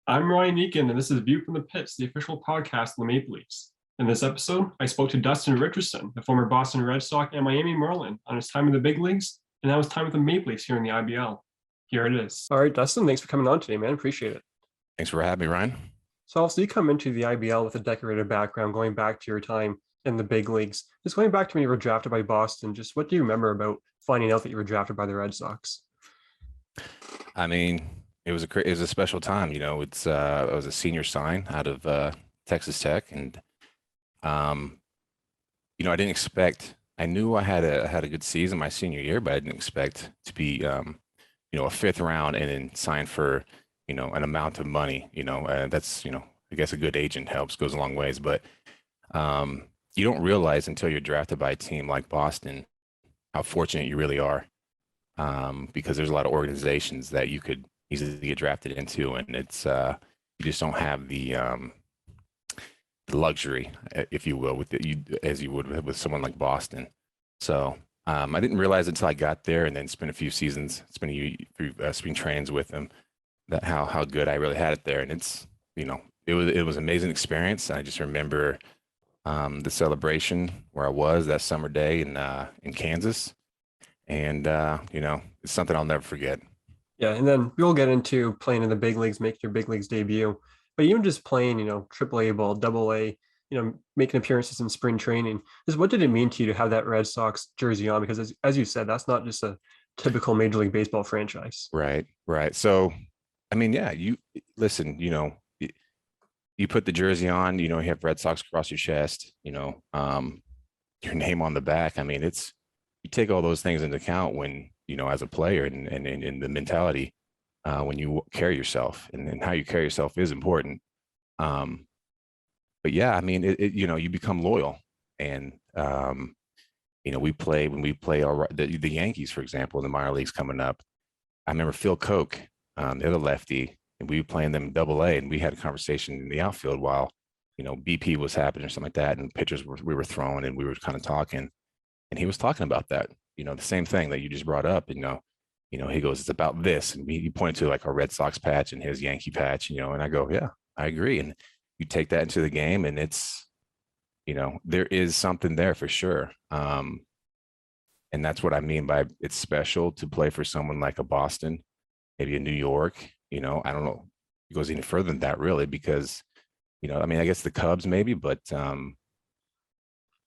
I'm Ryan Eakin, and this is View from the Pits, the official podcast of the Maple Leafs. In this episode, I spoke to Dustin Richardson, the former Boston Red Sox and Miami Marlin, on his time in the big leagues and now his time with the Maple Leafs here in the IBL. Here it is. All right, Dustin, thanks for coming on today, man. Appreciate it. Thanks for having me, Ryan. So, also, you come into the IBL with a decorated background, going back to your time in the big leagues. Just going back to when you were drafted by Boston, just what do you remember about finding out that you were drafted by the Red Sox? I mean, it was a special time. It was a senior sign out of Texas Tech, and I didn't expect. I knew I had a good season my senior year, but I didn't expect to be a fifth round and then sign for an amount of money. That's I guess a good agent helps, goes a long ways, but you don't realize until you're drafted by a team like Boston how fortunate you really are, because there's a lot of organizations that you could easily get drafted into, and it's you just don't have the luxury, if you will, as you would with someone like Boston. So I didn't realize until I got there and then spent a few seasons, spent a few spring trainings with them, that how good I really had it there. And it was an amazing experience. I just remember the celebration where I was that summer day in Kansas, and it's something I'll never forget. Yeah, and then we'll get into playing in the big leagues, making your big leagues debut. But even just playing, AAA ball, AA, making appearances in spring training, just what did it mean to you to have that Red Sox jersey on? Because as you said, that's not just a typical Major League Baseball franchise. Right, right. So, I mean, yeah, you listen, you put the jersey on, you have Red Sox across your chest, your name on the back. I mean, you take all those things into account when, as a player and in the mentality, when you carry yourself, and how you carry yourself is important. But yeah, I mean, you become loyal, and when we play the Yankees, for example, in the minor leagues coming up. I remember Phil Koch, the other lefty, and we were playing them AA, and we had a conversation in the outfield while BP was happening or something like that, and pitchers we were throwing, and we were kind of talking, and he was talking about that, the same thing that you just brought up. He goes, it's about this, and he pointed to like our Red Sox patch and his Yankee patch, and I go, yeah, I agree. And you take that into the game, and it's there is something there for sure. And that's what I mean by it's special to play for someone like a Boston, maybe a New York. I don't know. It goes any further than that, really, because I mean, I guess the Cubs maybe, but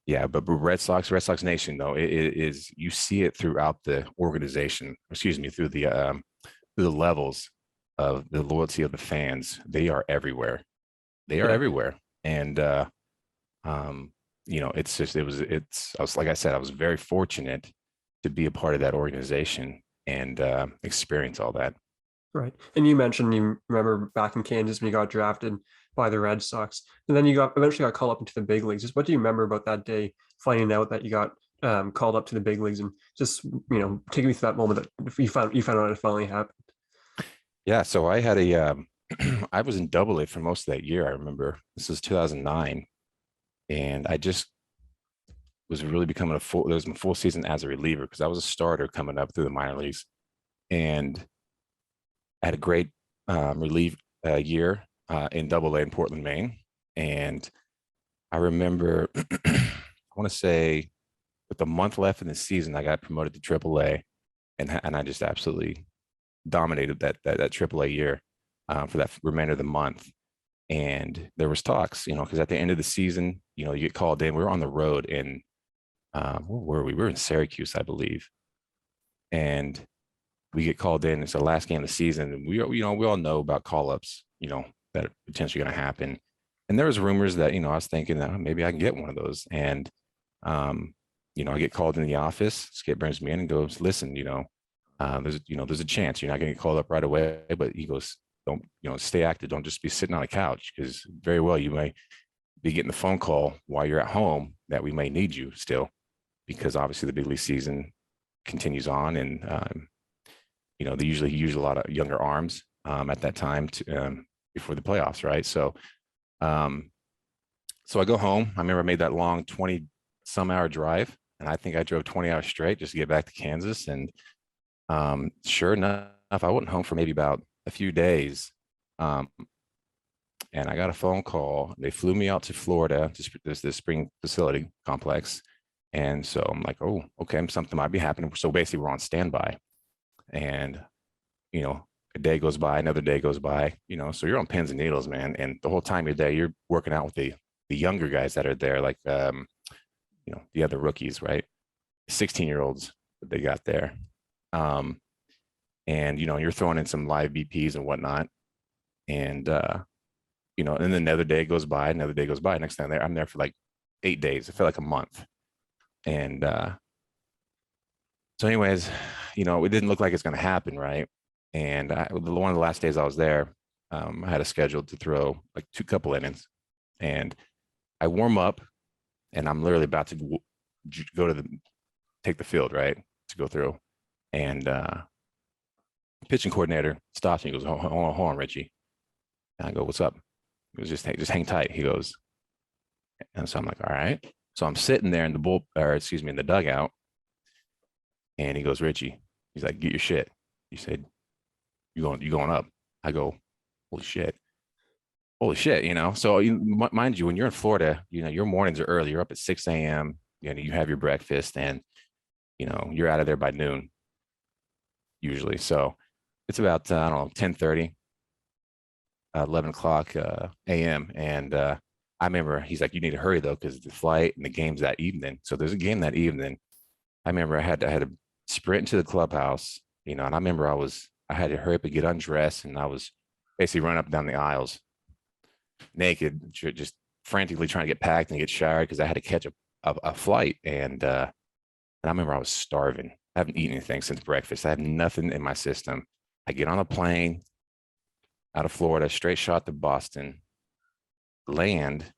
yeah, but Red Sox Nation, though, it is, you see it throughout the organization. Excuse me, through the levels of the loyalty of the fans. They are everywhere. They are everywhere, and it's just I was, like I said, I was very fortunate to be a part of that organization and experience all that. Right. And you mentioned you remember back in Kansas when you got drafted by the Red Sox, and then you eventually got called up into the big leagues. Just what do you remember about that day, finding out that you got called up to the big leagues, and just taking me through that moment that you found out it finally happened? Yeah. So I had I was in AA for most of that year. I remember this was 2009, and I just was really becoming there was my full season as a reliever, because I was a starter coming up through the minor leagues, and I had a great relief year in AA in Portland, Maine. And I remember, I want to say, with a month left in the season, I got promoted to AAA, and I just absolutely dominated that AAA year for that remainder of the month. And there was talks, because at the end of the season, you get called in. We were on the road in, where were we? We were in Syracuse, I believe. And we get called in. It's the last game of the season, and we all know about call-ups, that are potentially going to happen. And there was rumors that, I was thinking that maybe I can get one of those. And, I get called in the office. Skip brings me in and goes, listen, there's a chance you're not going to get called up right away, but he goes, don't, stay active. Don't just be sitting on a couch, because very well you may be getting the phone call while you're at home that we may need you still, because obviously the big league season continues on, and they usually use a lot of younger arms at that time before the playoffs, right? So I go home. I remember I made that long 20-some-hour drive, and I think I drove 20 hours straight just to get back to Kansas. And sure enough, I wasn't home for maybe about a few days. and I got a phone call. They flew me out to Florida to this spring facility complex. And so I'm like, oh, okay, something might be happening. So basically, we're on standby. And, a day goes by, another day goes by, so you're on pins and needles, man. And the whole time you're there, you're working out with the younger guys that are there, like, the other rookies, right? 16-year-olds that they got there. And, you're throwing in some live BPs and whatnot. And, and then another day goes by, another day goes by. Next time I'm there for like 8 days. It felt like a month. And so anyways, it didn't look like it's going to happen, right? And one of the last days I was there, I had a schedule to throw like 2 couple innings. And I warm up, and I'm literally about to go to take the field, right, to go through. And pitching coordinator stops me. He goes, hold on, Richie. And I go, what's up? He goes, just hang tight. He goes, and so I'm like, all right. So I'm sitting there in the dugout. And he goes, Richie, he's like, get your shit. He said, you going up? I go, holy shit. So mind you, when you're in Florida, your mornings are early. You're up at 6 a.m. You have your breakfast, and you're out of there by noon usually. So it's about I don't know, 10:30, 11 o'clock a.m. And I remember he's like, you need to hurry though, because the flight and the game's that evening. So there's a game that evening. I remember I had to sprint into the clubhouse, and I remember I had to hurry up and get undressed, and I was basically running up and down the aisles naked, just frantically trying to get packed and get showered because I had to catch a flight. And I remember I was starving. I haven't eaten anything since breakfast. I had nothing in my system. I get on a plane out of Florida, straight shot to Boston, land.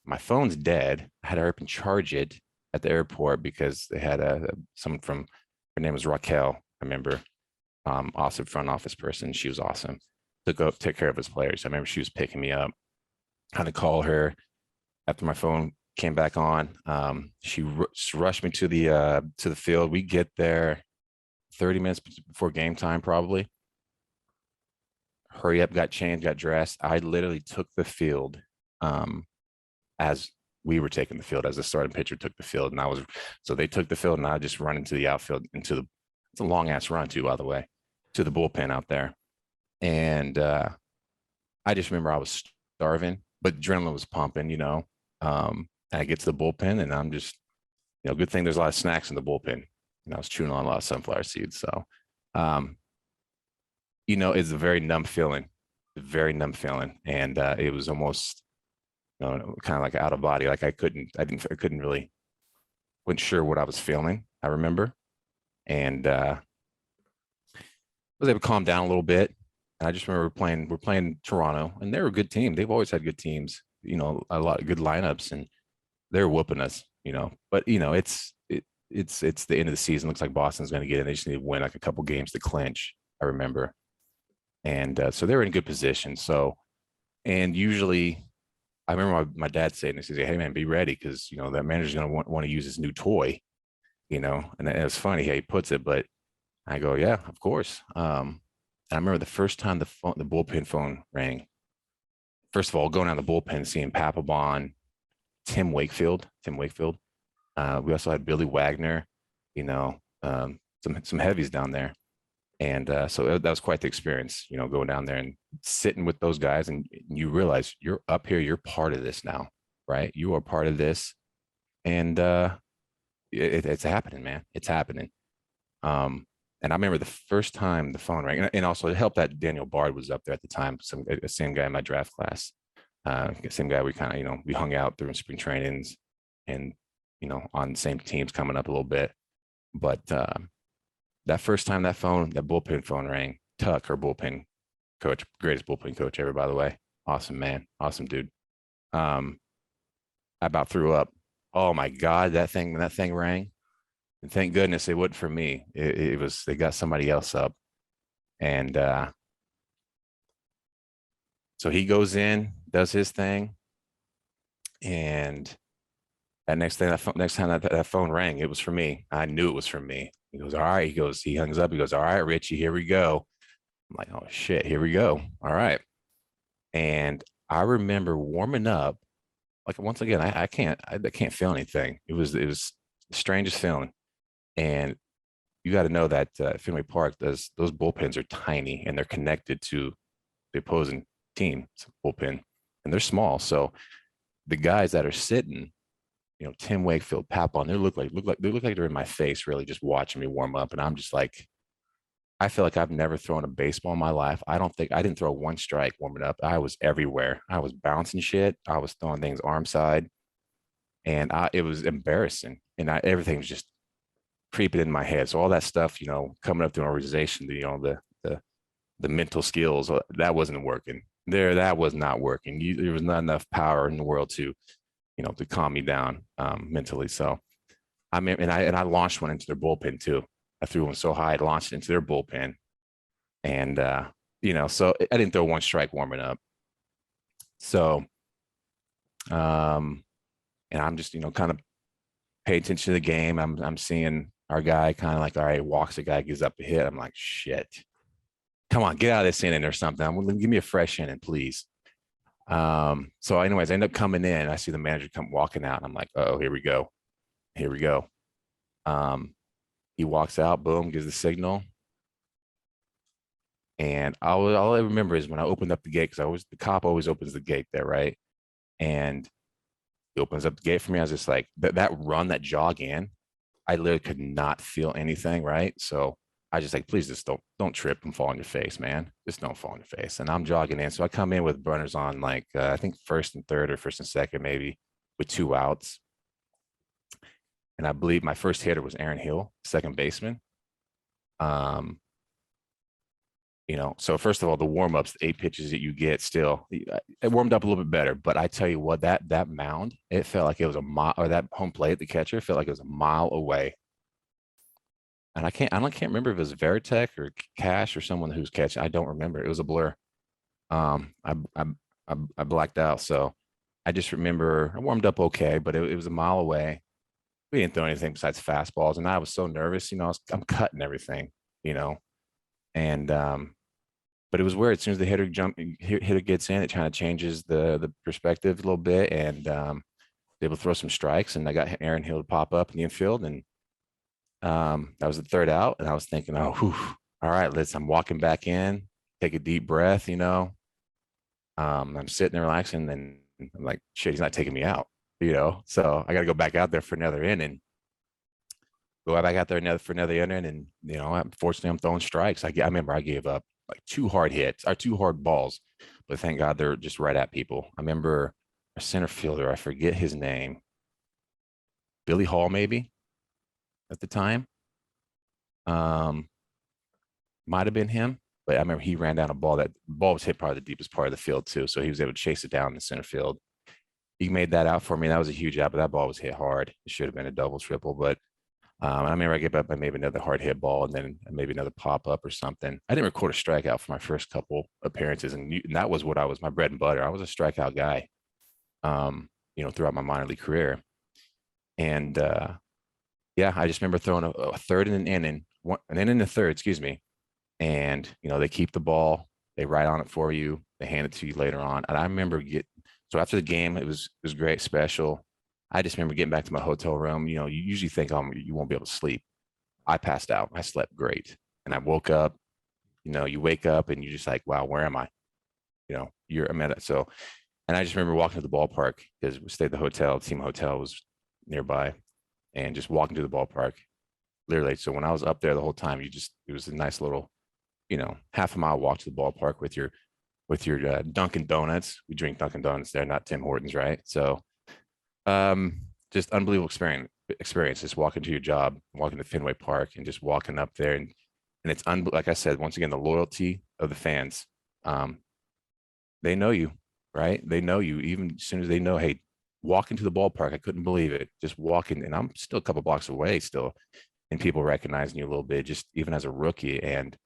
My phone's dead. I had to hurry up and charge it at the airport because they had someone from, her name was Raquel, I remember, awesome front office person. She was awesome. Took care of his players. I remember she was picking me up. I had to call her after my phone came back on. She rushed me to the field. We get there 30 minutes before game time, probably. Hurry up, got changed, got dressed. I literally took the field as we were taking the field, as the starting pitcher took the field. And so they took the field, and I just run into the outfield, it's a long ass run too, by the way, to the bullpen out there. And I just remember I was starving, but adrenaline was pumping, and I get to the bullpen, and I'm just, good thing there's a lot of snacks in the bullpen. And I was chewing on a lot of sunflower seeds. So, it's a very numb feeling, And it was almost, kind of like out of body. Like I couldn't really, wasn't sure what I was feeling. I remember. And was able to calm down a little bit. And I just remember we're playing Toronto, and they're a good team. They've always had good teams, a lot of good lineups, and they're whooping us, but it's the end of the season. Looks like Boston's going to get in. They just need to win like a couple games to clinch, I remember. And so they're in good position. So, and usually I remember my dad saying this, he said, hey man, be ready. Cause that manager's going to want to use his new toy, and it was funny how he puts it, but I go, yeah, of course. And I remember the first time the bullpen phone rang. First of all, going down the bullpen, seeing Papelbon, Tim Wakefield. We also had Billy Wagner, some heavies down there. And so that was quite the experience, going down there and sitting with those guys, and you realize you're up here, you're part of this now, right? You are part of this. And it's happening, man. It's happening. And I remember the first time the phone rang, and also it helped that Daniel Bard was up there at the time, same guy in my draft class, same guy we kind of, we hung out during spring trainings, and on the same teams coming up a little bit. But that first time that bullpen phone rang, Tuck, our bullpen coach, greatest bullpen coach ever, by the way, awesome man, awesome dude. I about threw up. Oh my God, that thing rang. And thank goodness it wasn't for me. It was, they got somebody else up. And so he goes in, does his thing. And next time that phone rang, it was for me. I knew it was for me. He goes, all right. He hangs up. He goes, all right, Richie, here we go. I'm like, oh shit, here we go. All right. And I remember warming up. Like once again, I can't feel anything. It was the strangest feeling. And you got to know that Fenway Park does those bullpens are tiny and they're connected to the opposing team bullpen, and they're small. So the guys that are sitting, Tim Wakefield, Papon, they look like they're in my face, really just watching me warm up. And I'm just like, I feel like I've never thrown a baseball in my life. I don't think I didn't throw one strike warming up. I was everywhere. I was bouncing shit. I was throwing things arm side, and it was embarrassing. And everything was just creeping in my head. So all that stuff, coming up through an organization, the mental skills that wasn't working. That was not working. There was not enough power in the world to calm me down mentally. So I mean, and I launched one into their bullpen too. I threw one so high, I launched it into their bullpen, and so I didn't throw one strike warming up. So, and I'm just kind of pay attention to the game. I'm seeing our guy kind of like, all right, walks the guy, gives up a hit. I'm like, shit, come on, get out of this inning or something. Give me a fresh inning, please. So anyways, I end up coming in. I see the manager come walking out, and I'm like, oh, here we go. Here we go. He walks out, boom, gives the signal. And all I remember is when I opened up the gate, because the cop always opens the gate there, right? And he opens up the gate for me. I was just like, that run, that jog in, I literally could not feel anything, right? So I just like, please just don't trip and fall on your face, man. Just don't fall on your face. And I'm jogging in. So I come in with runners on like I think first and third or first and second, maybe with 2 outs. And I believe my first hitter was Aaron Hill, second baseman. So first of all, the warm-ups, the 8 pitches that you get still, it warmed up a little bit better. But I tell you what, that mound, it felt like it was a mile, or that home plate, the catcher felt like it was a mile away. And I can't remember if it was Veritek or Cash or someone who's catching. I don't remember. It was a blur. I blacked out. So I just remember I warmed up okay, but it was a mile away. We didn't throw anything besides fastballs, and I was so nervous. I'm cutting everything, and but it was weird. As soon as the hitter gets in, it kind of changes the perspective a little bit, and able to throw some strikes. And I got Aaron Hill to pop up in the infield, and that was the third out, and I was thinking, oh, whew, all right, I'm walking back in, take a deep breath, I'm sitting there relaxing, and I'm like, shit, he's not taking me out, so I got to go back out there for another inning. Go back out there for another inning, and unfortunately, I'm throwing strikes. I remember I gave up like 2 hard balls, but thank God they're just right at people. I remember a center fielder, I forget his name, Billy Hall maybe at the time. Might have been him, but I remember he ran down a ball. That ball was hit probably the deepest part of the field too, so he was able to chase it down in the center field. He made that out for me. That was a huge out, but that ball was hit hard. It should have been a double, triple, but I remember I gave up by maybe another hard hit ball and then maybe another pop up or something. I didn't record a strikeout for my first couple appearances, and that was what I was, my bread and butter. I was a strikeout guy, throughout my minor league career. And yeah, I just remember throwing a third in an inning, in the third, excuse me. And they keep the ball, they write on it for you, they hand it to you later on. And I remember so after the game, it was great, special. I just remember getting back to my hotel room. You usually think, you won't be able to sleep. I passed out. I slept great. And I woke up, you wake up and you're just like, wow, where am I? I'm at it. So, and I just remember walking to the ballpark because we stayed at the hotel, team hotel was nearby, and just walking to the ballpark, literally. So when I was up there the whole time, it was a nice little, half a mile walk to the ballpark with your Dunkin' Donuts. We drink Dunkin' Donuts there, not Tim Hortons, right? So just unbelievable experience just walking to your job, walking to Fenway Park and just walking up there, and it's like I said, once again, the loyalty of the fans. They know you, right? They know you even as soon as they know, hey, walk into the ballpark. I couldn't believe it. Just walking, and I'm still a couple blocks away still, and people recognizing you a little bit, just even as a rookie. And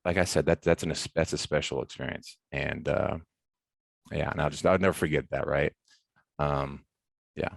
like I said, that's a special experience. And yeah, and I'll never forget that, right? Yeah.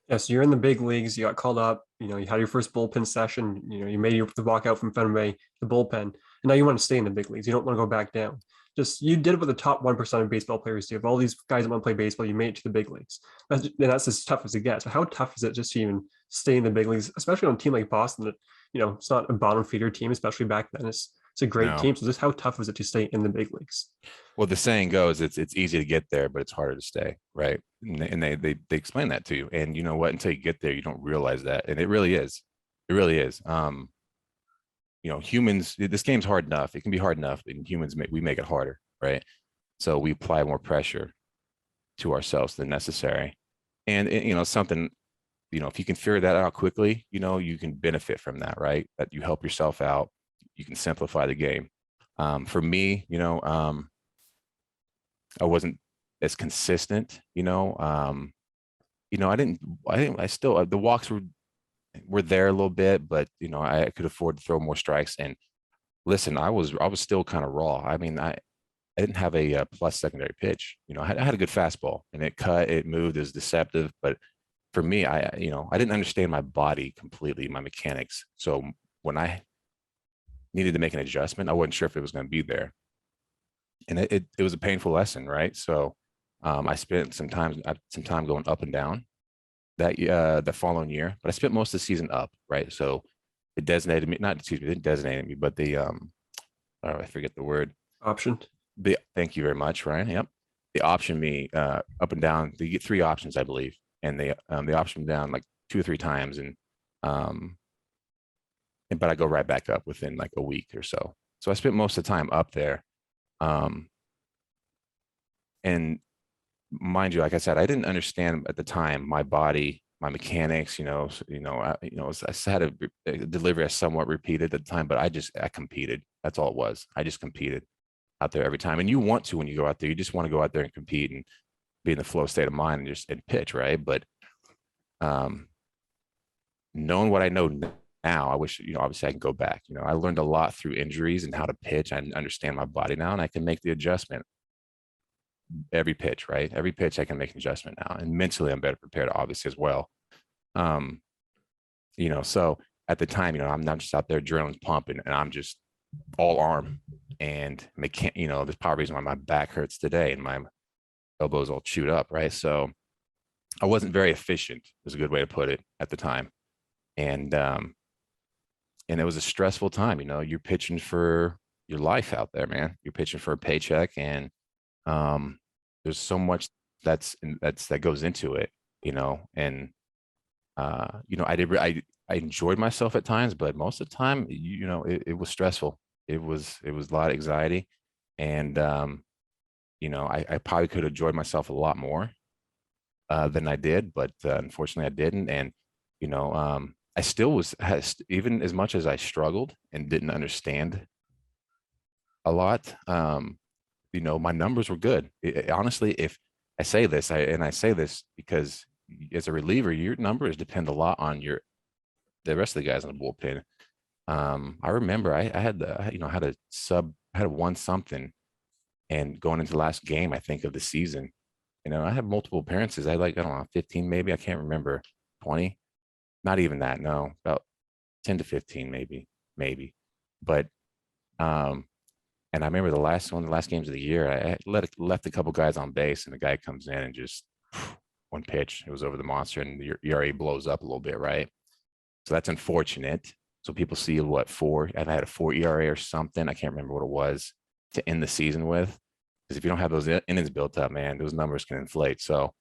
Yeah, so you're in the big leagues. You got called up. You had your first bullpen session. You made the walk out from Fenway, the bullpen, and now you want to stay in the big leagues. You don't want to go back down. Just you did what the top 1% of baseball players do. Of all these guys that want to play baseball, you made it to the big leagues. And that's as tough as it gets. But how tough is it just to even stay in the big leagues, especially on a team like Boston that, it's not a bottom feeder team, especially back then. It's a great No. team. So just how tough was it to stay in the big leagues? Well, the saying goes, it's easy to get there, but it's harder to stay, right? And they explain that to you. And you know what? Until you get there, you don't realize that. And it really is. It really is. Humans, this game's hard enough. It can be hard enough, and we make it harder, right? So we apply more pressure to ourselves than necessary. And something, if you can figure that out quickly, you can benefit from that, right? That you help yourself out. You can simplify the game. For me, I wasn't as consistent, I still, the walks were there a little bit, but I could afford to throw more strikes. And listen, I was still kind of raw. I mean, I didn't have a plus secondary pitch. I had a good fastball, and it cut, it moved, it was deceptive. But for me, I didn't understand my body completely, my mechanics. So when I needed to make an adjustment, I wasn't sure if it was going to be there, and it was a painful lesson, right? So I spent some time going up and down the following year, but I spent most of the season up, right? So it designated me, not excuse me, it didn't designate me, but I forget the word. Option. Thank you very much, Ryan. Yep. They optioned me up and down. They get three options, I believe, and they optioned me down like 2 or 3 times, but I go right back up within like a week or so. So I spent most of the time up there, and mind you, like I said, I didn't understand at the time my body, my mechanics. I had a delivery I somewhat repeated at the time, but I competed. That's all it was. I just competed out there every time. And you want to when you go out there, you just want to go out there and compete and be in the flow state of mind and pitch, right? But knowing what I know now, I wish, obviously I can go back. I learned a lot through injuries and how to pitch. I understand my body now, and I can make the adjustment every pitch, right? Every pitch I can make an adjustment now. And mentally I'm better prepared, obviously, as well. So at the time, I'm not just out there adrenaline's pumping and I'm just all arm and there's probably a reason why my back hurts today and my elbows all chewed up, right? So I wasn't very efficient, is a good way to put it, at the time. And it was a stressful time. You're pitching for your life out there, man. You're pitching for a paycheck, and there's so much that goes into it, and I enjoyed myself at times, but most of the time, it was stressful. It was a lot of anxiety, and I probably could have enjoyed myself a lot more than I did, but unfortunately I didn't. And I still even as much as I struggled and didn't understand a lot, my numbers were good. Honestly, if I say this, I say this because as a reliever, your numbers depend a lot on the rest of the guys on the bullpen. I remember I had a 1 something, and going into the last game, I think, of the season, I had multiple appearances. I had, like, I don't know, 15 maybe. I can't remember. 20, not even that. No, about 10 to 15 maybe. But and I remember the last games of the year, I left a couple guys on base, and the guy comes in and just one pitch, it was over the monster, and your ERA blows up a little bit, right? So that's unfortunate. So people see what, 4, I had a 4 ERA or something. I can't remember what it was to end the season with. Because if you don't have those innings built up, man, those numbers can inflate. So,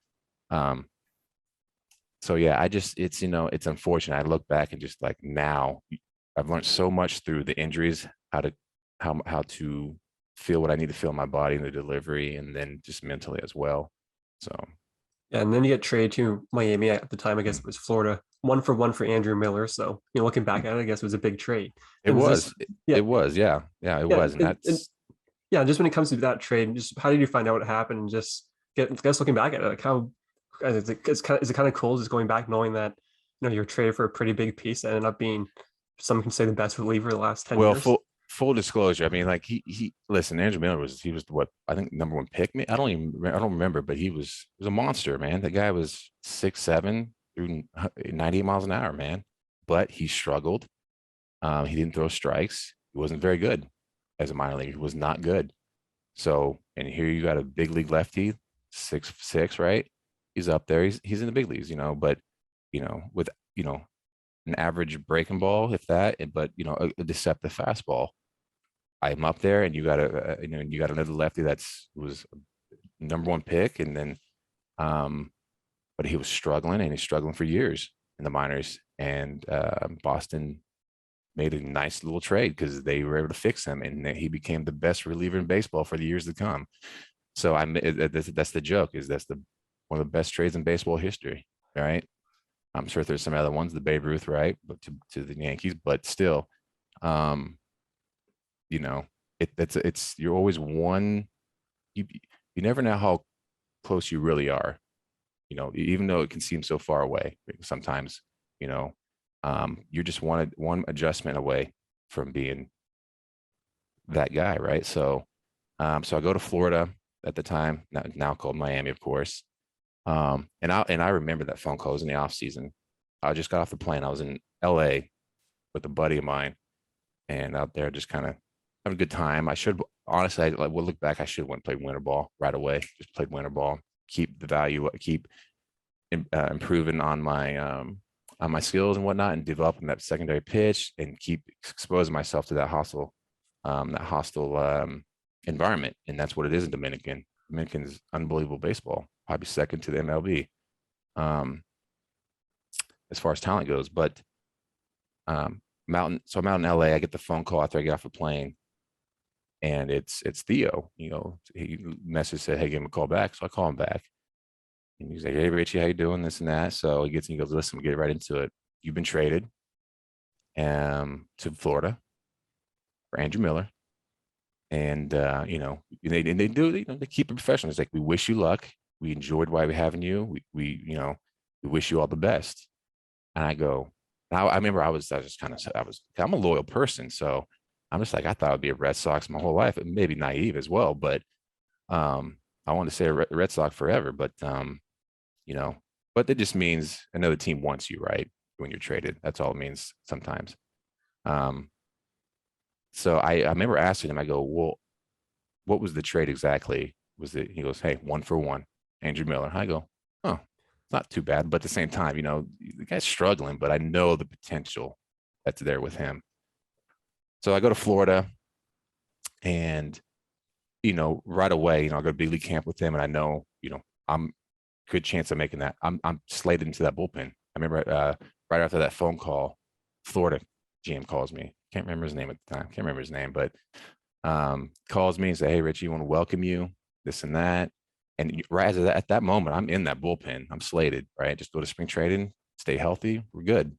yeah, it's unfortunate. I look back and just, like, now I've learned so much through the injuries, how to feel what I need to feel in my body in the delivery, and then just mentally as well. So, Yeah, and then you get traded to Miami at the time. I guess it was Florida, 1-for-1 for Andrew Miller. So, looking back at it, I guess it was a big trade. it And was, yeah, it was, yeah, it was. And that's, yeah, just when it comes to that trade, just how did you find out what happened? And just looking back at it, like, how is it kind of cool just going back knowing that you're traded for a pretty big piece that ended up being, some can say, the best reliever the last 10 well, years. full disclosure. I mean, like, he listen, Andrew Miller was what, I think, #1 pick. I don't remember, but he was a monster, man. The guy was 6'7", through 98 miles an hour, man. But he struggled. He didn't throw strikes. He wasn't very good as a minor leaguer. He was not good. So, and here you got a big league lefty, 6'6", right? He's up there. He's in the big leagues, but with an average breaking ball, if that, but a deceptive fastball. I'm up there, and you got you got another lefty that's was number one pick, and then but he was struggling, and he's struggling for years in the minors, and Boston made a nice little trade because they were able to fix him, and he became the best reliever in baseball for the years to come. So that's the joke, is that's the one of the best trades in baseball history, right? I'm sure there's some other ones, the Babe Ruth, right, but to the Yankees, but still, um, you know, it's you're always one. You never know how close you really are, even though it can seem so far away sometimes, you know, you're just one adjustment away from being that guy, right? So I go to Florida at the time, now called Miami, of course. And I remember that phone call. It was in the off season. I just got off the plane. I was in LA with a buddy of mine, and out there just kind of having a good time. I should honestly, I will look back. I should have went and played winter ball right away. Just played winter ball, keep the value, keep improving on my skills and whatnot, and developing that secondary pitch, and keep exposing myself to that hostile environment. And that's what it is in Dominican. Dominican's unbelievable baseball, probably second to the MLB, as far as talent goes. But so I'm out in LA. I get the phone call after I get off the plane, and it's Theo. He message said, "Hey, give him a call back." So I call him back, and he's like, "Hey, Richie, how you doing? This and that." So he goes, "Listen, get right into it. You've been traded to Florida for Andrew Miller." And they do, they keep it professional. It's like, "We wish you luck. We enjoyed why we having you. We wish you all the best." And I go, now I remember I'm a loyal person, so I'm just like, I thought I'd be a Red Sox my whole life, and maybe naive as well, but I want to say a Red Sox forever, but you know, but that just means another team wants you, right? When you're traded, that's all it means sometimes. Um, so I remember asking him, I go, "Well, what was the trade exactly? Was it?" He goes, "Hey, 1-for-1, Andrew Miller." I go, "Oh, it's not too bad." But at the same time, the guy's struggling, but I know the potential that's there with him. So I go to Florida, and right away, I go to big league camp with him, and I know, I'm good chance of making that. I'm slated into that bullpen. I remember right after that phone call, Florida GM calls me. Can't remember his name at the time. Can't remember his name, but calls me and say, "Hey, Richie, you want to welcome you, this and that." And right at that moment, I'm in that bullpen. I'm slated, right? Just go to spring training, stay healthy, we're good.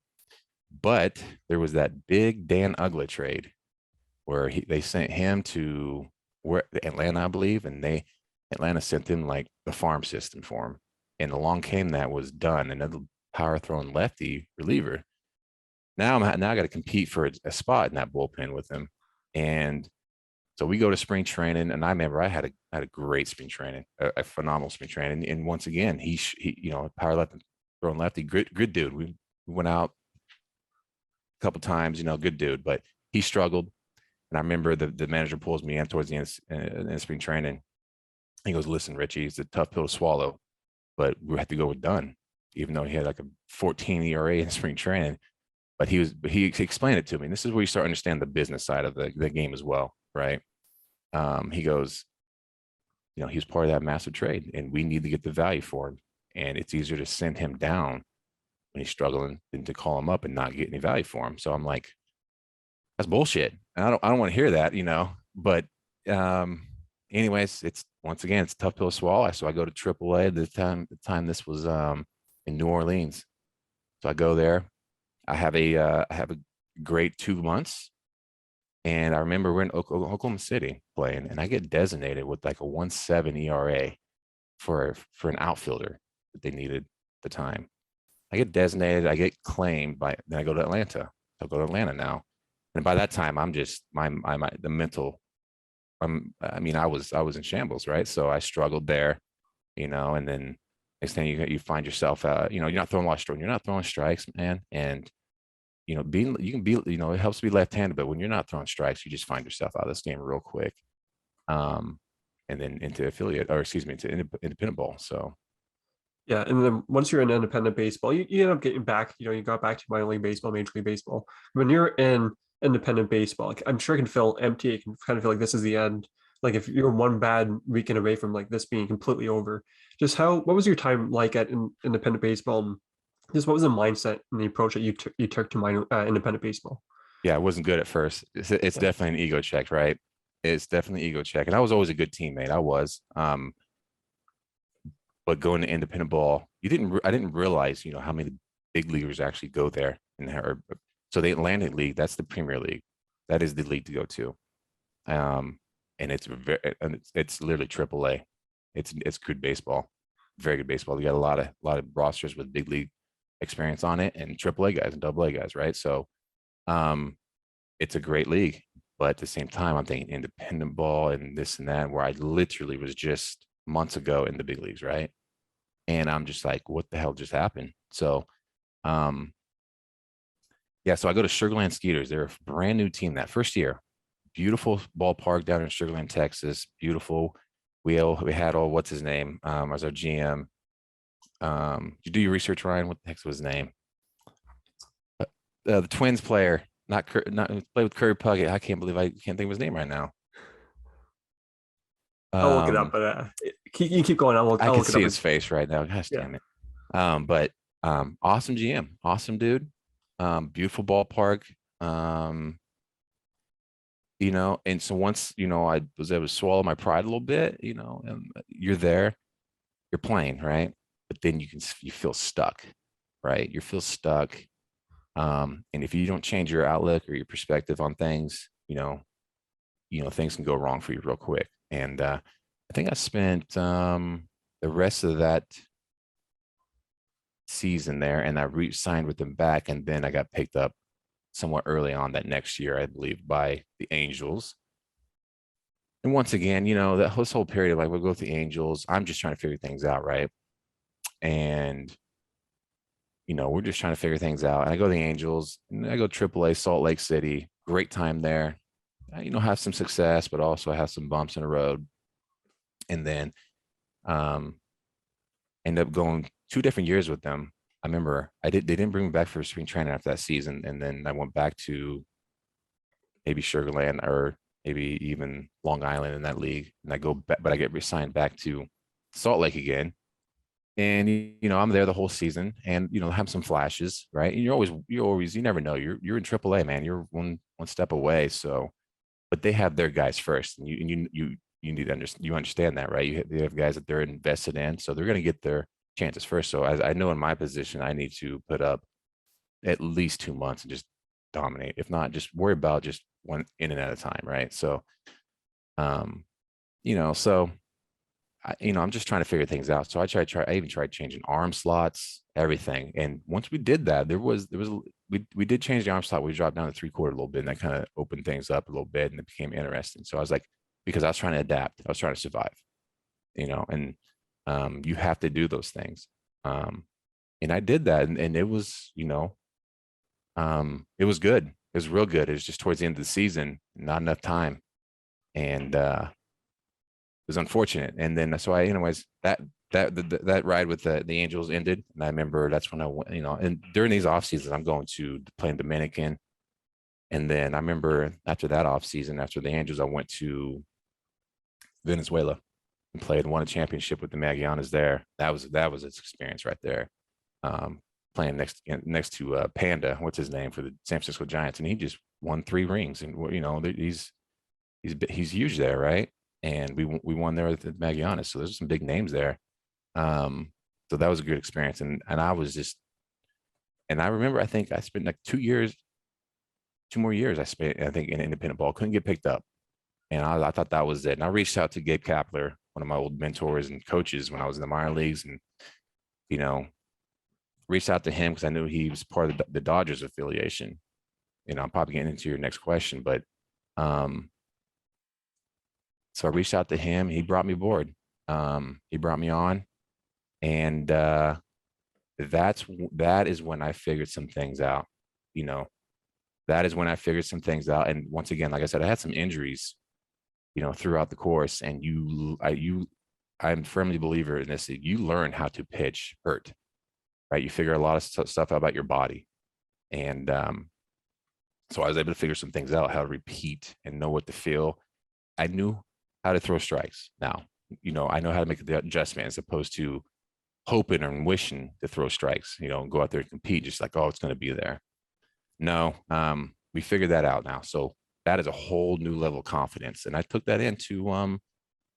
But there was that big Dan Uggla trade where they sent him to Atlanta, I believe, and Atlanta sent him like the farm system for him. And along came that was done, another power throwing lefty reliever. Now I got to compete for a spot in that bullpen with him. And so we go to spring training, and I remember I had a great spring training, a phenomenal spring training. And once again, he power left, throwing lefty, good dude. We went out a couple times, good dude, but he struggled. And I remember the manager pulls me in towards the end in spring training. He goes, "Listen, Richie, it's a tough pill to swallow, but we have to go with Dunn," even though he had like a 14 ERA in spring training. But he explained it to me. And this is where you start to understand the business side of the game as well, right? He goes, he was part of that massive trade, and we need to get the value for him. And it's easier to send him down when he's struggling than to call him up and not get any value for him. So I'm like, that's bullshit. And I don't want to hear that, But anyways, it's once again, it's a tough pill to swallow. So I go to AAA. The time this was in New Orleans. So I go there. I have a great 2 months. And I remember we're in Oklahoma City playing, and I get designated with like a 1.7 ERA for an outfielder that they needed at the time. I get designated, I get claimed then I go to Atlanta. I'll go to Atlanta now. And by that time, I'm just the mental. I was in shambles, right? So I struggled there, and then next thing you find yourself, you're not throwing a lot of strikes. You're not throwing strikes, man. And it helps to be left-handed, but when you're not throwing strikes, you just find yourself out of this game real quick. and then into affiliate, or excuse me, to independent ball. So Yeah, and then once you're in independent baseball, you end up getting back. You got back to minor league baseball, major league baseball. When you're in independent baseball, like, I'm sure it can feel empty. It can kind of feel like this is the end. Like if you're one bad weekend away from like this being completely over. Just what was your time like at independent baseball? And just what was the mindset and the approach that you took to independent baseball? yeah, I wasn't good at first. It's Yeah, definitely an ego check, right? It's definitely an ego check. And I was always a good teammate. I was. But going to independent ball, I didn't realize, how many big leaguers actually go there. So the Atlantic League, that's the Premier League. That is the league to go to. And it's literally AAA. It's good baseball, very good baseball. You got a lot of rosters with big league experience on it, and AAA guys and AA guys, right? So um, it's a great league. But at the same time, I'm thinking independent ball and this and that, where I literally was just months ago in the big leagues, right? And I'm just like, what the hell just happened? So, um, yeah, so I go to Sugarland Skeeters. They're a brand new team that first year. Beautiful ballpark down in Sugarland, Texas. Beautiful. We had all what's his name as our GM. You do your research, Ryan. What the heck's his name? The Twins player, not play with Curry Puckett. I can't believe I can't think of his name right now. I'll look it up. Um, But you keep going. I I'll can look it see up. his face right now. Gosh Yeah. damn it. But awesome GM, awesome dude. Beautiful ballpark. Um, and so once, I was able to swallow my pride a little bit, and you're there, you're playing, right? But then you feel stuck, right? You feel stuck. And if you don't change your outlook or your perspective on things, things can go wrong for you real quick. And I think I spent the rest of that season there, and I re-signed with them back, and then I got picked up somewhat early on that next year, I believe, by the Angels. And once again, that whole period of like, we'll go with the Angels. I'm just trying to figure things out, right? And we're just trying to figure things out. And I go to the Angels, and I go AAA, Salt Lake City. Great time there. Have some success, but also have some bumps in the road. And then um, end up going 2 different years with them. I remember they didn't bring me back for spring training after that season. And then I went back to maybe Sugarland or maybe even Long Island in that league. And I go back, but I get re-signed back to Salt Lake again. And I'm there the whole season, and have some flashes, right? And you never know. You're in AAA, man. You're one step away. So, but they have their guys first, and you need to understand. You understand that, right? They have guys that they're invested in, so they're going to get their chances first. So, as I know in my position, I need to put up at least 2 months and just dominate. If not, just worry about just one inning at a time, right? So, um, so I'm just trying to figure things out. So I even tried changing arm slots, everything. And once we did that, we did change the arm slot. We dropped down to 3/4 a little bit, and that kind of opened things up a little bit, and it became interesting. So I was like, because I was trying to adapt, I was trying to survive, and you have to do those things. And I did that, and it was, it was good. It was real good. It was just towards the end of the season, not enough time. And was unfortunate. And then so anyways, that ride with the Angels ended, and I remember that's when I went, and during these off seasons, I'm going to play in Dominican, and then I remember after that off season, after the Angels, I went to Venezuela and played, won a championship with the Magianas there. That was its experience right there. Playing next to Panda, what's his name, for the San Francisco Giants, and he just won 3 rings, and he's huge there, right? And we won there with the Magianas. So there's some big names there. So that was a good experience. And I was just, and I remember, I think I spent like 2 more years I spent, I think, in independent ball, couldn't get picked up. And I thought that was it. And I reached out to Gabe Kapler, one of my old mentors and coaches when I was in the minor leagues, and, you know, reached out to him because I knew he was part of the Dodgers affiliation. I'm probably getting into your next question, but so I reached out to him. He brought me aboard. He brought me on, and that is when I figured some things out. That is when I figured some things out. And once again, like I said, I had some injuries, throughout the course. And I'm a firmly believer in this. You learn how to pitch hurt, right? You figure a lot of stuff out about your body. And so I was able to figure some things out, how to repeat and know what to feel. I knew how to throw strikes. Now, I know how to make the adjustment as opposed to hoping and wishing to throw strikes, and go out there and compete just like, oh, it's going to be there. No, we figured that out now. So that is a whole new level of confidence. And I took that into when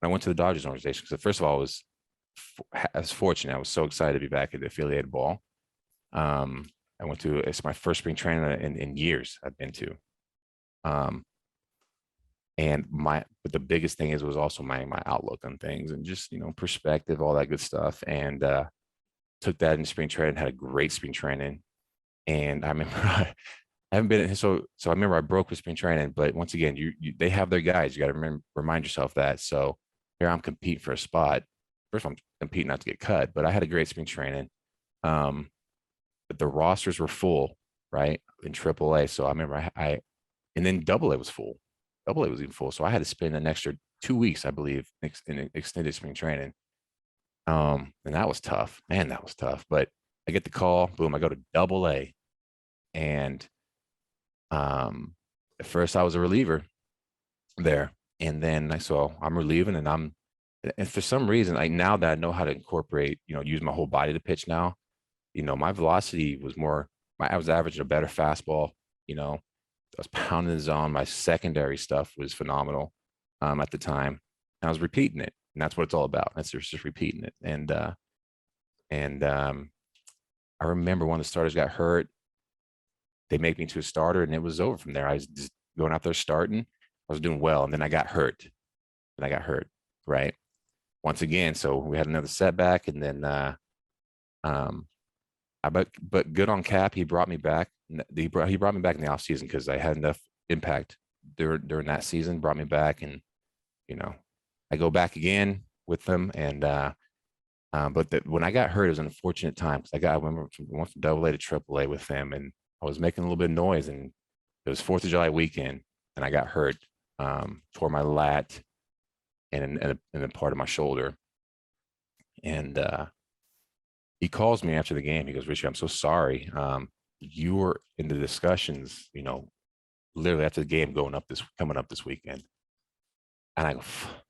I went to the Dodgers organization, because first of all, I was fortunate. I was so excited to be back at the affiliated ball. It's my first spring training in years I've been to. But the biggest thing was also my outlook on things and just, perspective, all that good stuff. And took that in spring training, had a great spring training. And I remember I haven't been so I remember I broke with spring training, but once again, they have their guys. You got to remind yourself that. So here I'm competing for a spot. First, I'm competing not to get cut, but I had a great spring training. But the rosters were full, right, in AAA. So I remember and then Double A was full. Double A was even full. So I had to spend an extra 2 weeks, I believe, in extended spring training. And that was tough, man. That was tough. But I get the call, boom, I go to Double A, and at first I was a reliever there, and then I'm relieving, and for some reason, now that I know how to incorporate, use my whole body to pitch now, my velocity was more. I was averaging a better fastball. I was pounding the zone. My secondary stuff was phenomenal at the time. And I was repeating it, and that's what it's all about. That's just repeating it. And I remember when the starters got hurt, they made me to a starter, and it was over from there. I was just going out there starting. I was doing well, and then I got hurt. Right? Once again, so we had another setback, and then but good on Cap. He brought me back. He brought me back in the offseason because I had enough impact during that season. Brought me back, and I go back again with them. And but when I got hurt, it was an unfortunate time because I remember went from Double A to Triple A with them, and I was making a little bit of noise. And it was 4th of July weekend, and I got hurt, tore my lat and a part of my shoulder. And he calls me after the game. He goes, "Richie, I'm so sorry. You were in the discussions, literally after the game coming up this weekend." And I go,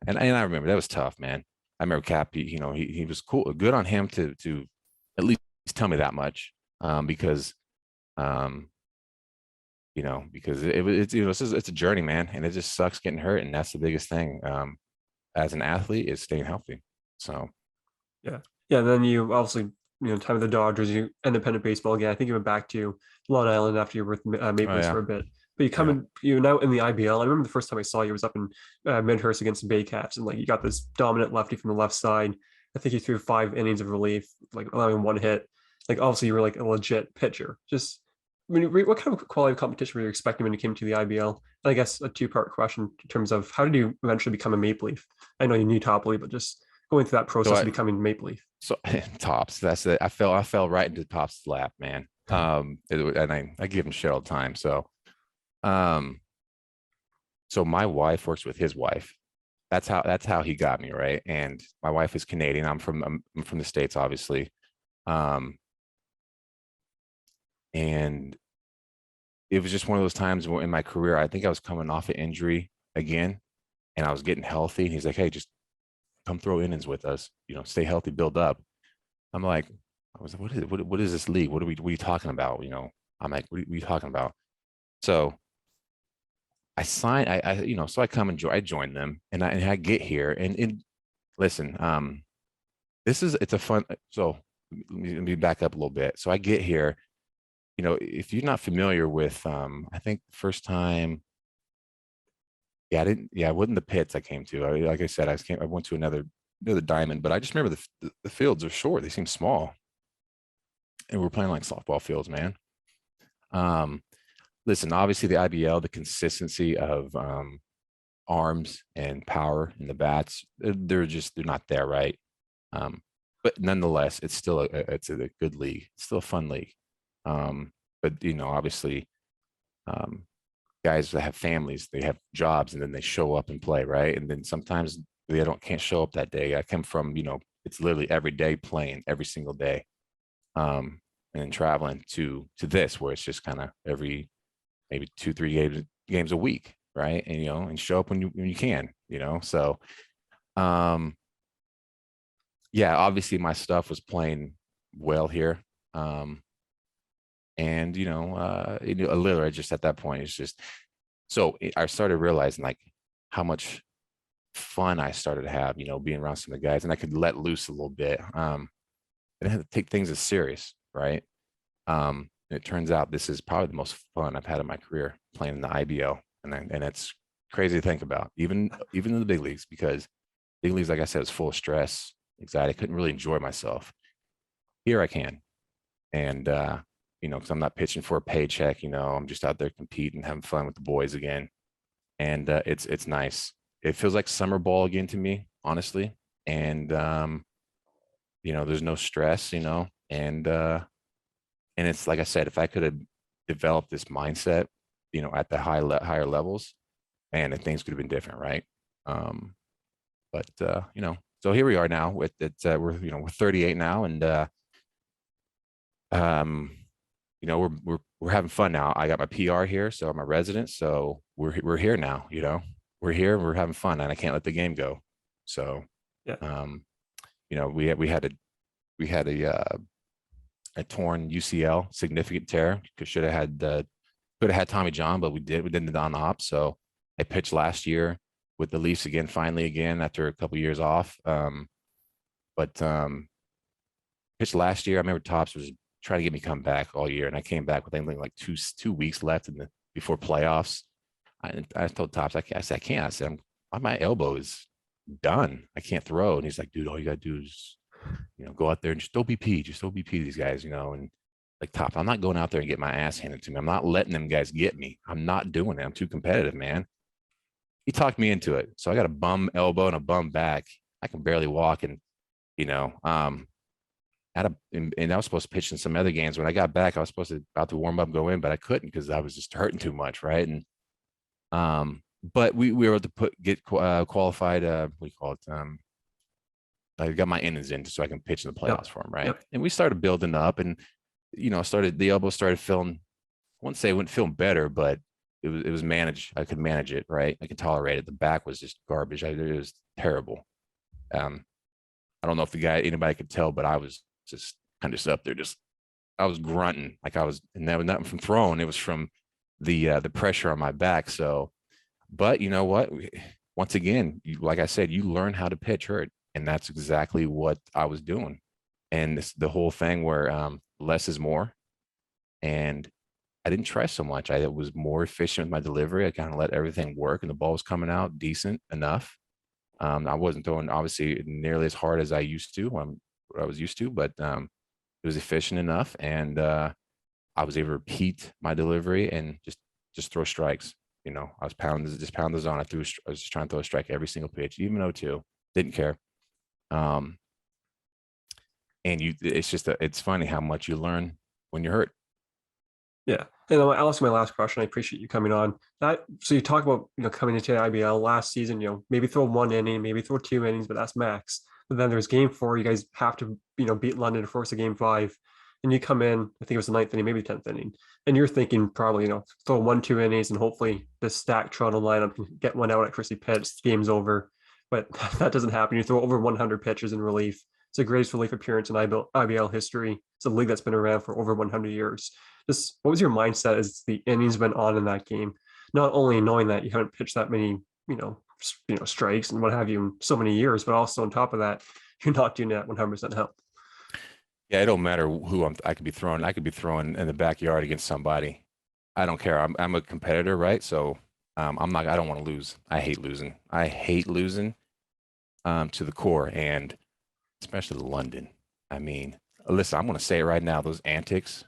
and I remember that was tough, man. I remember Cap, he was cool, good on him to at least tell me that much, because it's a journey, man, and it just sucks getting hurt, and that's the biggest thing. As an athlete, is staying healthy. So, Yeah. Yeah. And then you obviously, time of the Dodgers, you independent baseball again. I think you went back to Long Island after you were with Maple oh Leafs yeah, for a bit. But yeah. you now in the IBL. I remember the first time I saw you was up in Midhurst against the Baycats, and like you got this dominant lefty from the left side. I think you threw 5 innings of relief, like allowing 1 hit. Like obviously you were like a legit pitcher. Just what kind of quality of competition were you expecting when you came to the IBL? And I guess a two-part question in terms of how did you eventually become a Maple Leaf? I know you knew Top Leaf, but just going through that So process of becoming Maple Leaf. so Tops, that's it. I fell right into Tops' lap, man. And I give him shit all the time. Um, so my wife works with his wife. That's how he got me, right? And my wife is Canadian. I'm from the States, obviously. And it was just one of those times in my career, I think I was coming off an injury again, and I was getting healthy. And he's like, "Hey, just come throw innings with us. Stay healthy, build up." I'm like, what is this league? What are you talking about? I'm like, what are you talking about? So I signed, so I come and I joined them, and I get here, and listen, it's a fun. So let me back up a little bit. So I get here, if you're not familiar with, I think the first time, yeah, it wasn't the pits I came to. Like I said, I went to another diamond, but I just remember the fields are short. They seem small, and we're playing like softball fields, man. Listen, obviously the IBL, the consistency of arms and power in the bats, they're not there, right? But nonetheless, it's still it's a good league. It's still a fun league. But obviously, guys that have families, they have jobs, and then they show up and play, right? And then sometimes they don't can't show up that day. I come from, it's literally every day playing every single day. And traveling to this where it's just kind of every maybe 2, 3 games a week, right? And and show up when you can. So um yeah, obviously my stuff was playing well here. Um and a little just at that point it's just I started realizing like how much fun I started to have, being around some of the guys, and I could let loose a little bit. I didn't have to take things as serious, right? It turns out this is probably the most fun I've had in my career playing in the IBL, and it's crazy to think about, even in the big leagues, because big leagues, like I said, is full of stress, anxiety. I couldn't really enjoy myself. Here I can, and because I'm not pitching for a paycheck. I'm just out there competing, having fun with the boys again, and it's nice. It feels like summer ball again to me, honestly, and there's no stress, and it's like I said, if I could have developed this mindset, at the higher levels, man, and things could have been different, right? Um, but so here we are now with it. We're 38 now, and um, we're having fun now. I got my PR here, so I'm a resident, so we're here now. We're here, we're having fun, and I can't let the game go. So, Yeah. um, we had a torn UCL, significant tear. Could have had Tommy John, but we didn't non-op. So I pitched last year with the Leafs again, finally again after a couple of years off. But pitched last year. I remember Tops was trying to get me come back all year, and I came back with only like two weeks left before playoffs. I told Tops, I said I can't. I said my elbow is done. I can't throw. And he's like, dude, all you gotta do is go out there and just OBP, these guys, and like Top, I'm not going out there and get my ass handed to me. I'm not letting them guys get me. I'm not doing it. I'm too competitive, man. He talked me into it. So I got a bum elbow and a bum back. I can barely walk. And, you know, and I was supposed to pitch in some other games. When I got back, I was about to warm up, go in, but I couldn't because I was just hurting too much. Right. And, but we were able to get qualified. What do you call it? I got my innings in so I can pitch in the playoffs Yep. for him, right? Yep. And we started building up, and the elbow started feeling. I wouldn't say it wouldn't feel better, but it was managed. I could manage it, right? I could tolerate it. The back was just garbage. It was terrible. Um, I don't know if anybody could tell, but I was just kind of just up there, I was grunting like I was, and that was nothing from throwing. It was from the pressure on my back. So, but you know what? Once again, like I said, you learn how to pitch hurt, and that's exactly what I was doing. And the whole thing where less is more, and I didn't try so much. I was more efficient with my delivery. I kind of let everything work, and the ball was coming out decent enough. I wasn't throwing obviously nearly as hard as I used to. What I was used to, but it was efficient enough, and I was able to repeat my delivery and just throw strikes. I was pounding the zone. I was just trying to throw a strike every single pitch, even 0-2. Didn't care. Um, and it's funny how much you learn when you're hurt. Yeah. And I'll ask my last question. I appreciate you coming on. So you talk about, coming into the IBL last season, maybe throw one inning, maybe throw 2 innings, but that's max. But then there's game 4. You guys have to, beat London to force a game 5. And you come in, I think it was the 9th inning, maybe 10th inning. And you're thinking probably, throw 1, 2 innings and hopefully the stacked Toronto lineup can get one out at Chrissy Pitts, game's over. But that doesn't happen. You throw over 100 pitches in relief. It's the greatest relief appearance in IBL history. It's a league that's been around for over 100 years. Just what was your mindset as the innings went on in that game? Not only knowing that you haven't pitched that many, strikes and what have you in so many years, but also on top of that, you're not doing that 100% help. Yeah, it don't matter who I could be throwing. I could be throwing in the backyard against somebody. I don't care. I'm a competitor, right? So I'm not. I don't want to lose. I hate losing. I hate losing to the core, and especially London. I mean, listen, I'm going to say it right now. Those antics,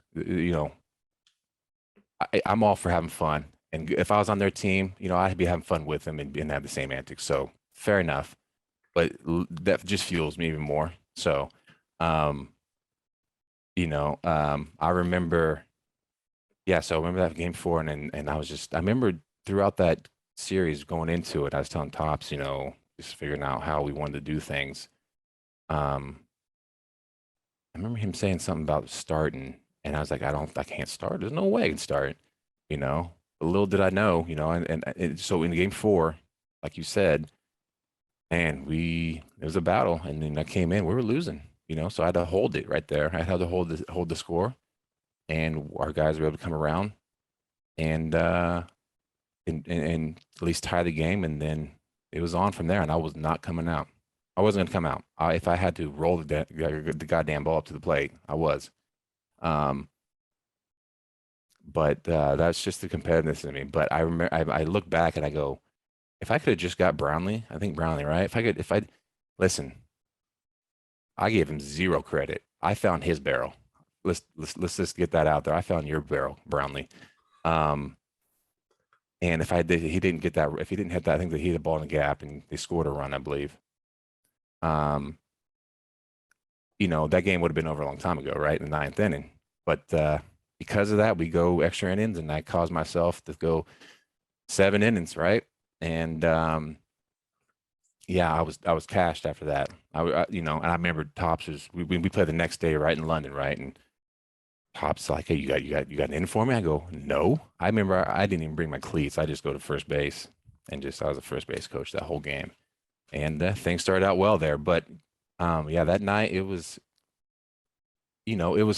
I'm all for having fun. And if I was on their team, I'd be having fun with them and have the same antics. So fair enough. But that just fuels me even more. So, I remember yeah, so I remember that game four, and I remember throughout that series going into it, I was telling Tops, just figuring out how we wanted to do things. Um, I remember him saying something about starting, and I was like, I can't start. There's no way I can start, you know. But little did I know, and so in game four, like you said, man, it was a battle, and then I came in, we were losing, so I had to hold it right there. I had to hold the score, and our guys were able to come around and and at least tie the game, and then it was on from there, and I was not coming out. I wasn't going to come out. If I had to roll the goddamn ball up to the plate, I was. Um, but that's just the competitiveness in me. But I remember, I look back and I go, if I could have just got Brownlee, I think Brownlee, right? If I listen, I gave him zero credit. I found his barrel. Let's just get that out there. I found your barrel, Brownlee. Um, and he didn't get that. If he didn't hit that, I think that he hit the ball in the gap and they scored a run, I believe. Um, that game would have been over a long time ago, right? In the ninth inning. But because of that, we go extra innings, and I caused myself to go 7 innings, right? And yeah, I was cashed after that. And I remember Tops we played the next day right in London, right? And Tops like, hey, you got an in for me? I go, no. I remember I didn't even bring my cleats. I just go to first base, and I was a first base coach that whole game. And things started out well there, but yeah, that night it was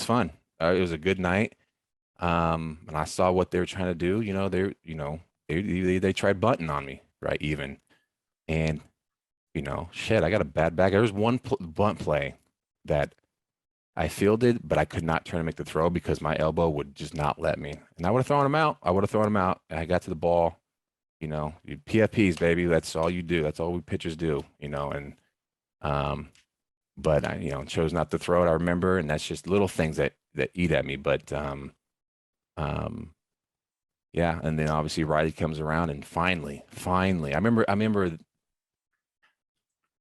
fun. It was a good night. And I saw what they were trying to do. They tried bunting on me, right? Even, and shit, I got a bad back. There was one bunt play that I fielded, but I could not turn to make the throw because my elbow would just not let me. And I would have thrown him out. I would have thrown him out. And I got to the ball. You PFPs, baby. That's all you do. That's all we pitchers do. And but I chose not to throw it. I remember, and that's just little things that eat at me. But um, yeah, and then obviously Riley comes around, and finally, I remember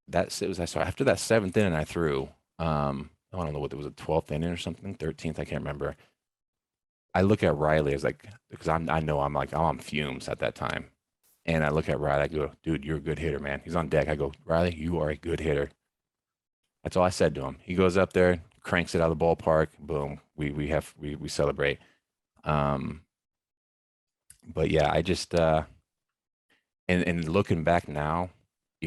that it was I saw after that seventh inning I threw. I don't know what it was, a 12th inning or something, 13th, I can't remember. I look at Riley as like because I know I'm like, oh, I'm fumes at that time. And I look at Riley, I go, dude, you're a good hitter, man. He's on deck. I go, Riley, you are a good hitter. That's all I said to him. He goes up there, cranks it out of the ballpark. Boom. We celebrate. Um, but yeah, I just and looking back now,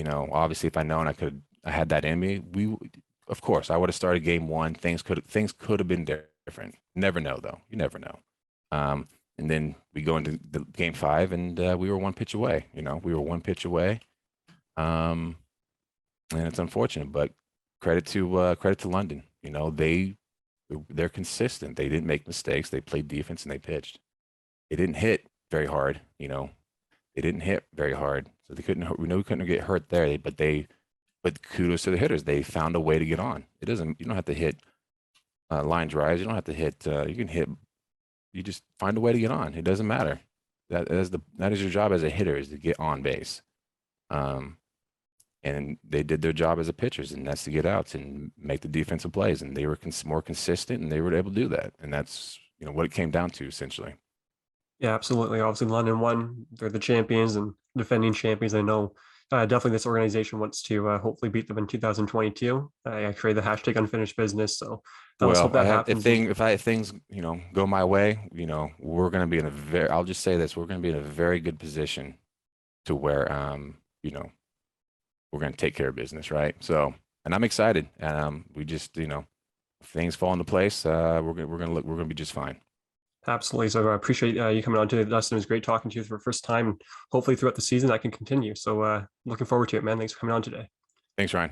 obviously if I known I had that in me, of course I would have started game one. Things could have been different. Never know though. You never know. And then we go into the game five, and we were one pitch away. We were one pitch away. And it's unfortunate, but credit to London. They're consistent. They didn't make mistakes. They played defense and they pitched. They didn't hit very hard. They didn't hit very hard, so they couldn't. We know we couldn't get hurt there, but kudos to the hitters. They found a way to get on. You don't have to hit line drives. You don't have to hit. You can hit. You just find a way to get on. It doesn't matter. That is your job as a hitter, is to get on base. And they did their job as a pitchers, and that's to get outs and make the defensive plays. And they were more consistent, and they were able to do that. And that's what it came down to essentially. Yeah, absolutely. Obviously, London won. They're the champions and defending champions. I know definitely this organization wants to hopefully beat them in 2022. I created the hashtag unfinished business. So let's hope Well, that happens. if things go my way, we're going to be in a very. I'll just say this: we're going to be in a very good position to where we're going to take care of business, right? So, and I'm excited. We just if things fall into place, we're gonna be just fine. Absolutely. So I appreciate you coming on today, Dustin. It was great talking to you for the first time. Hopefully throughout the season that can continue. So looking forward to it, man. Thanks for coming on today. Thanks, Ryan.